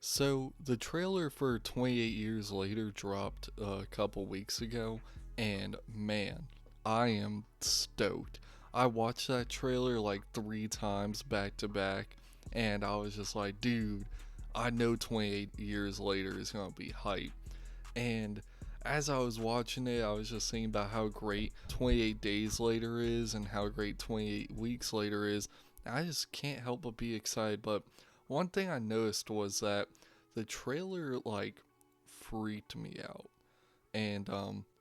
So, the trailer for 28 Years Later dropped a couple weeks ago, and man, I am stoked. I watched that trailer like 3 times back to back, and I was just like, dude, I know 28 Years Later is gonna be hype. And as I was watching it, I was just thinking about how great 28 Days Later is and how great 28 Weeks Later is. I just can't help but be excited. But one thing I noticed was that the trailer like freaked me out. And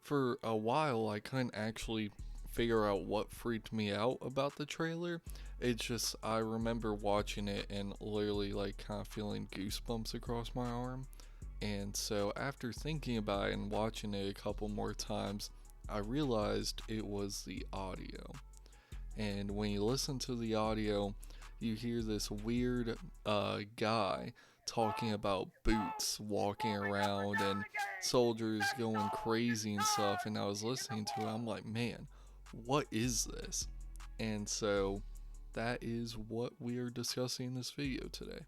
for a while, I couldn't actually figure out what freaked me out about the trailer. It's just, I remember watching it and literally like kind of feeling goosebumps across my arm. And so, after thinking about it and watching it a couple more times, I realized it was the audio. And when you listen to the audio, you hear this weird guy talking about boots walking around and soldiers going crazy and stuff. And I was listening to it, I'm like, man, what is this? And so, that is what we are discussing in this video today.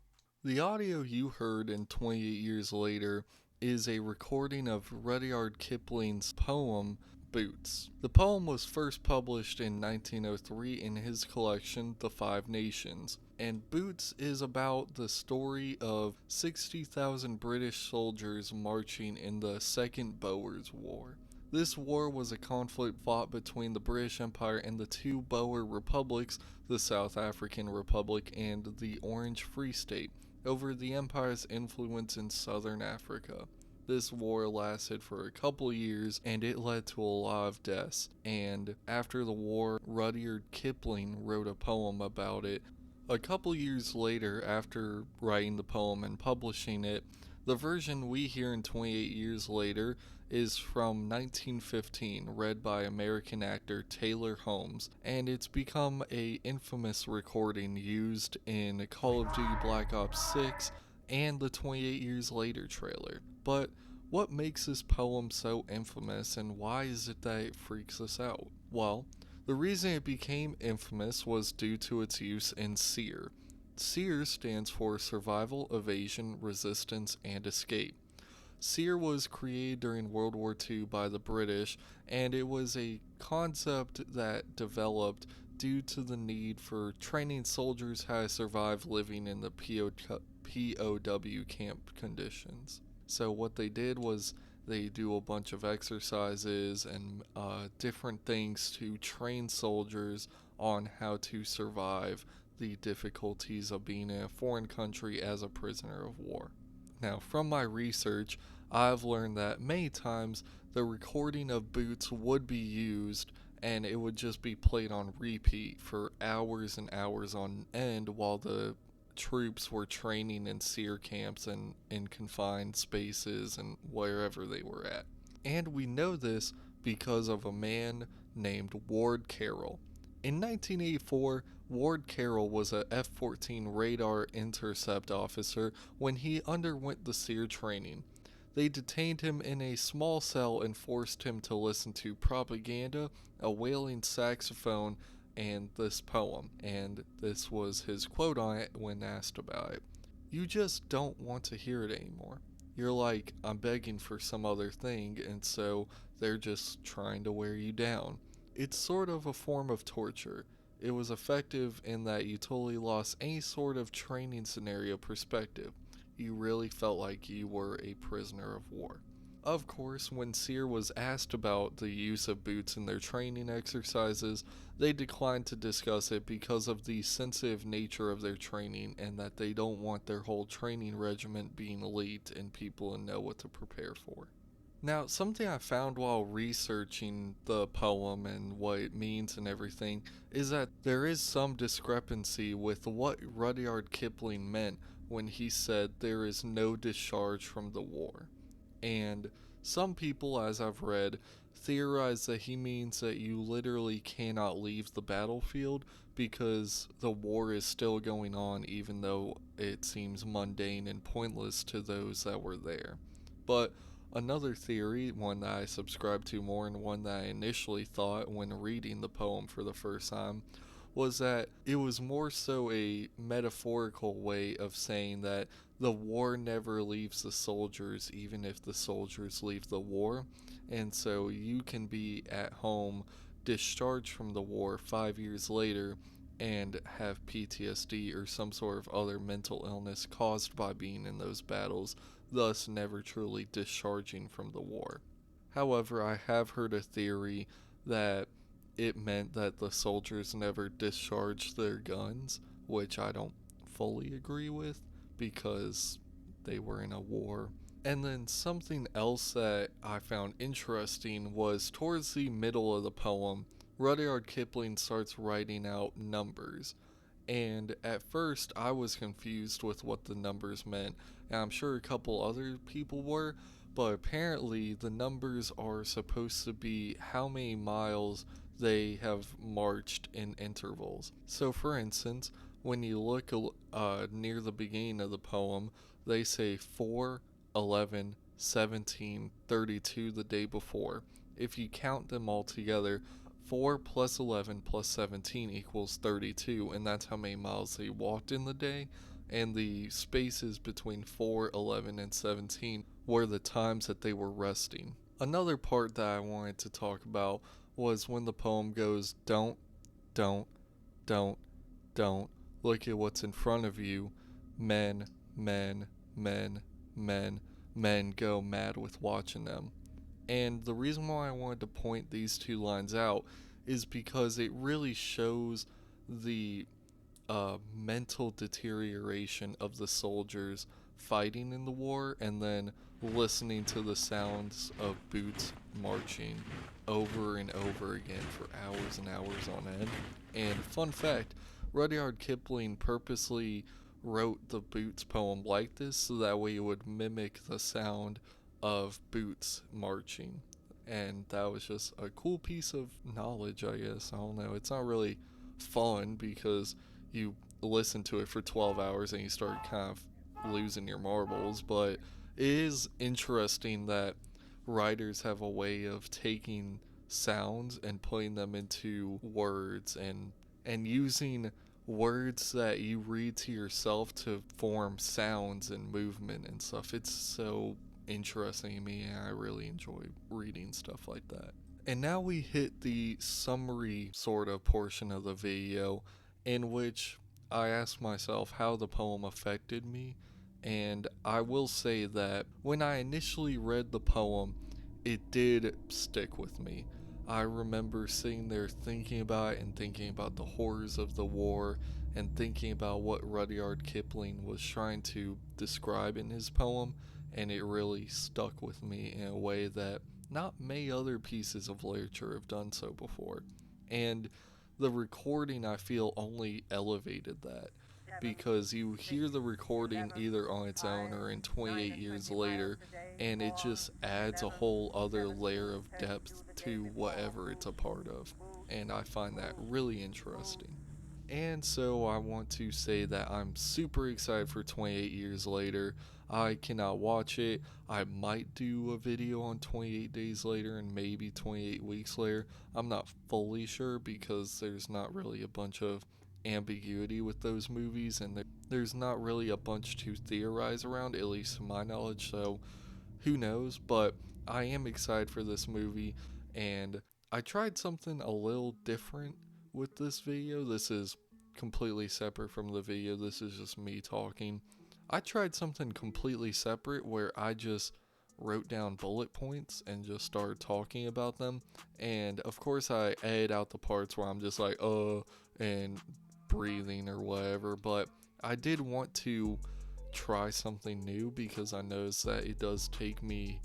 The audio you heard in 28 Years Later is a recording of Rudyard Kipling's poem Boots. The poem was first published in 1903 in his collection The Five Nations, and Boots is about the story of 60,000 British soldiers marching in the Second Boers War. This war was a conflict fought between the British Empire and the two Boer republics, the South African Republic and the Orange Free State, over the empire's influence in southern Africa. This war lasted for a couple years and it led to a lot of deaths. And after the war, Rudyard Kipling wrote a poem about it. A couple years later, after writing the poem and publishing it, the version we hear in 28 Years Later is from 1915, read by American actor Taylor Holmes, and it's become a infamous recording used in Call of Duty Black Ops 6 and the 28 Years Later trailer. But what makes this poem so infamous, and why is it that it freaks us out? Well, the reason it became infamous was due to its use in SEER. SEER stands for Survival, Evasion, Resistance, and Escape. SEER was created during World War II by the British, and it was a concept that developed due to the need for training soldiers how to survive living in the POW camp conditions. So, what they did was they do a bunch of exercises and different things to train soldiers on how to survive the difficulties of being in a foreign country as a prisoner of war. Now, from my research, I've learned that many times the recording of Boots would be used and it would just be played on repeat for hours and hours on end while the troops were training in SEER camps and in confined spaces and wherever they were at. And we know this because of a man named Ward Carroll. In 1984, Ward Carroll was a F 14 radar intercept officer when he underwent the SEER training. They detained him in a small cell and forced him to listen to propaganda, a wailing saxophone, and this poem. And this was his quote on it when asked about it. You just don't want to hear it anymore. You're like, I'm begging for some other thing, and so they're just trying to wear you down. It's sort of a form of torture. It was effective in that you totally lost any sort of training scenario perspective. You really felt like you were a prisoner of war. Of course, when SEER was asked about the use of boots in their training exercises, they declined to discuss it because of the sensitive nature of their training and that they don't want their whole training regiment being leaked and people to know what to prepare for. Now, something I found while researching the poem and what it means and everything is that there is some discrepancy with what Rudyard Kipling meant when he said there is no discharge from the war. And some people, as I've read, theorize that he means that you literally cannot leave the battlefield because the war is still going on, even though it seems mundane and pointless to those that were there. But another theory, one that I subscribe to more and one that I initially thought when reading the poem for the first time, was that it was more so a metaphorical way of saying that the war never leaves the soldiers, even if the soldiers leave the war. And so you can be at home, discharged from the war 5 years later, and have PTSD or some sort of other mental illness caused by being in those battles, thus never truly discharging from the war. However, I have heard a theory that it meant that the soldiers never discharged their guns, which I don't fully agree with because they were in a war. And then something else that I found interesting was towards the middle of the poem, Rudyard Kipling starts writing out numbers. And at first, I was confused with what the numbers meant, and I'm sure a couple other people were, but apparently the numbers are supposed to be how many miles they have marched in intervals. So, for instance, when you look near the beginning of the poem, they say 4, 11, 17, 32 the day before. If you count them all together, 4 plus 11 plus 17 equals 32, and that's how many miles they walked in the day. And the spaces between 4, 11, and 17 were the times that they were resting. Another part that I wanted to talk about was when the poem goes, don't, don't, don't. Look at what's in front of you. Men, men, men, men, men go mad with watching them. And the reason why I wanted to point these two lines out is because it really shows the mental deterioration of the soldiers fighting in the war and then listening to the sounds of boots marching over and over again for hours and hours on end. And fun fact, Rudyard Kipling purposely wrote the Boots poem like this so that way it would mimic the sound of boots marching. And that was just a cool piece of knowledge, I guess. I don't know. It's not really fun because you listen to it for 12 hours and you start kind of losing your marbles, but it is interesting that writers have a way of taking sounds and putting them into words and using words that you read to yourself to form sounds and movement and stuff. It's so interesting to me, and I really enjoy reading stuff like that. And now we hit the summary sort of portion of the video, in which I asked myself how the poem affected me. And I will say that when I initially read the poem, it did stick with me. I remember sitting there thinking about it and thinking about the horrors of the war and thinking about what Rudyard Kipling was trying to describe in his poem, and it really stuck with me in a way that not many other pieces of literature have done so before. And the recording, I feel, only elevated that because you hear the recording either on its own or in 28 years later, and it just adds a whole other layer of depth to whatever it's a part of. And I find that really interesting. And so I want to say that I'm super excited for 28 years later. I cannot watch it. I might do a video on 28 days later and maybe 28 weeks later. I'm not fully sure because there's not really a bunch of ambiguity with those movies, and there's not really a bunch to theorize around, at least to my knowledge, so who knows. But I am excited for this movie, and I tried something a little different with this video. This is completely separate from the video, this is just me talking. I tried something completely separate where I just wrote down bullet points and just started talking about them. And of course, I edit out the parts where I'm just like, and breathing or whatever. But I did want to try something new because I noticed that it does take me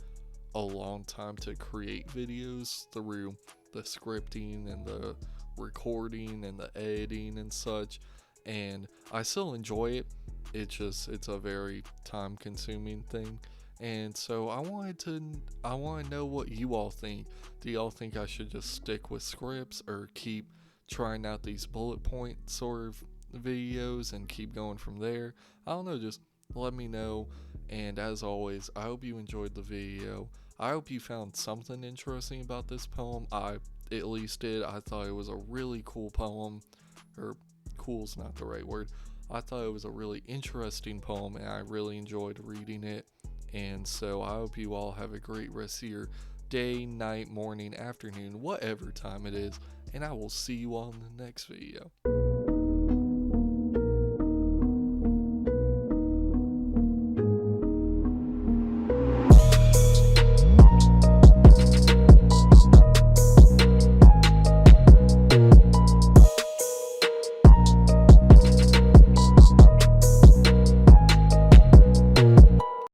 a long time to create videos through the scripting and the recording and the editing and such, and I still enjoy it. It's a very time consuming thing. And so I want to know what you all think. Do y'all think I should just stick with scripts or keep trying out these bullet point sort of videos and keep going from there? I don't know, just let me know. And as always, I hope you enjoyed the video. I hope you found something interesting about this poem. I at least did. I thought it was a really cool poem, or cool's not the right word. I thought it was a really interesting poem and I really enjoyed reading it. And so I hope you all have a great rest of your day, night, morning, afternoon, whatever time it is. And I will see you all in the next video.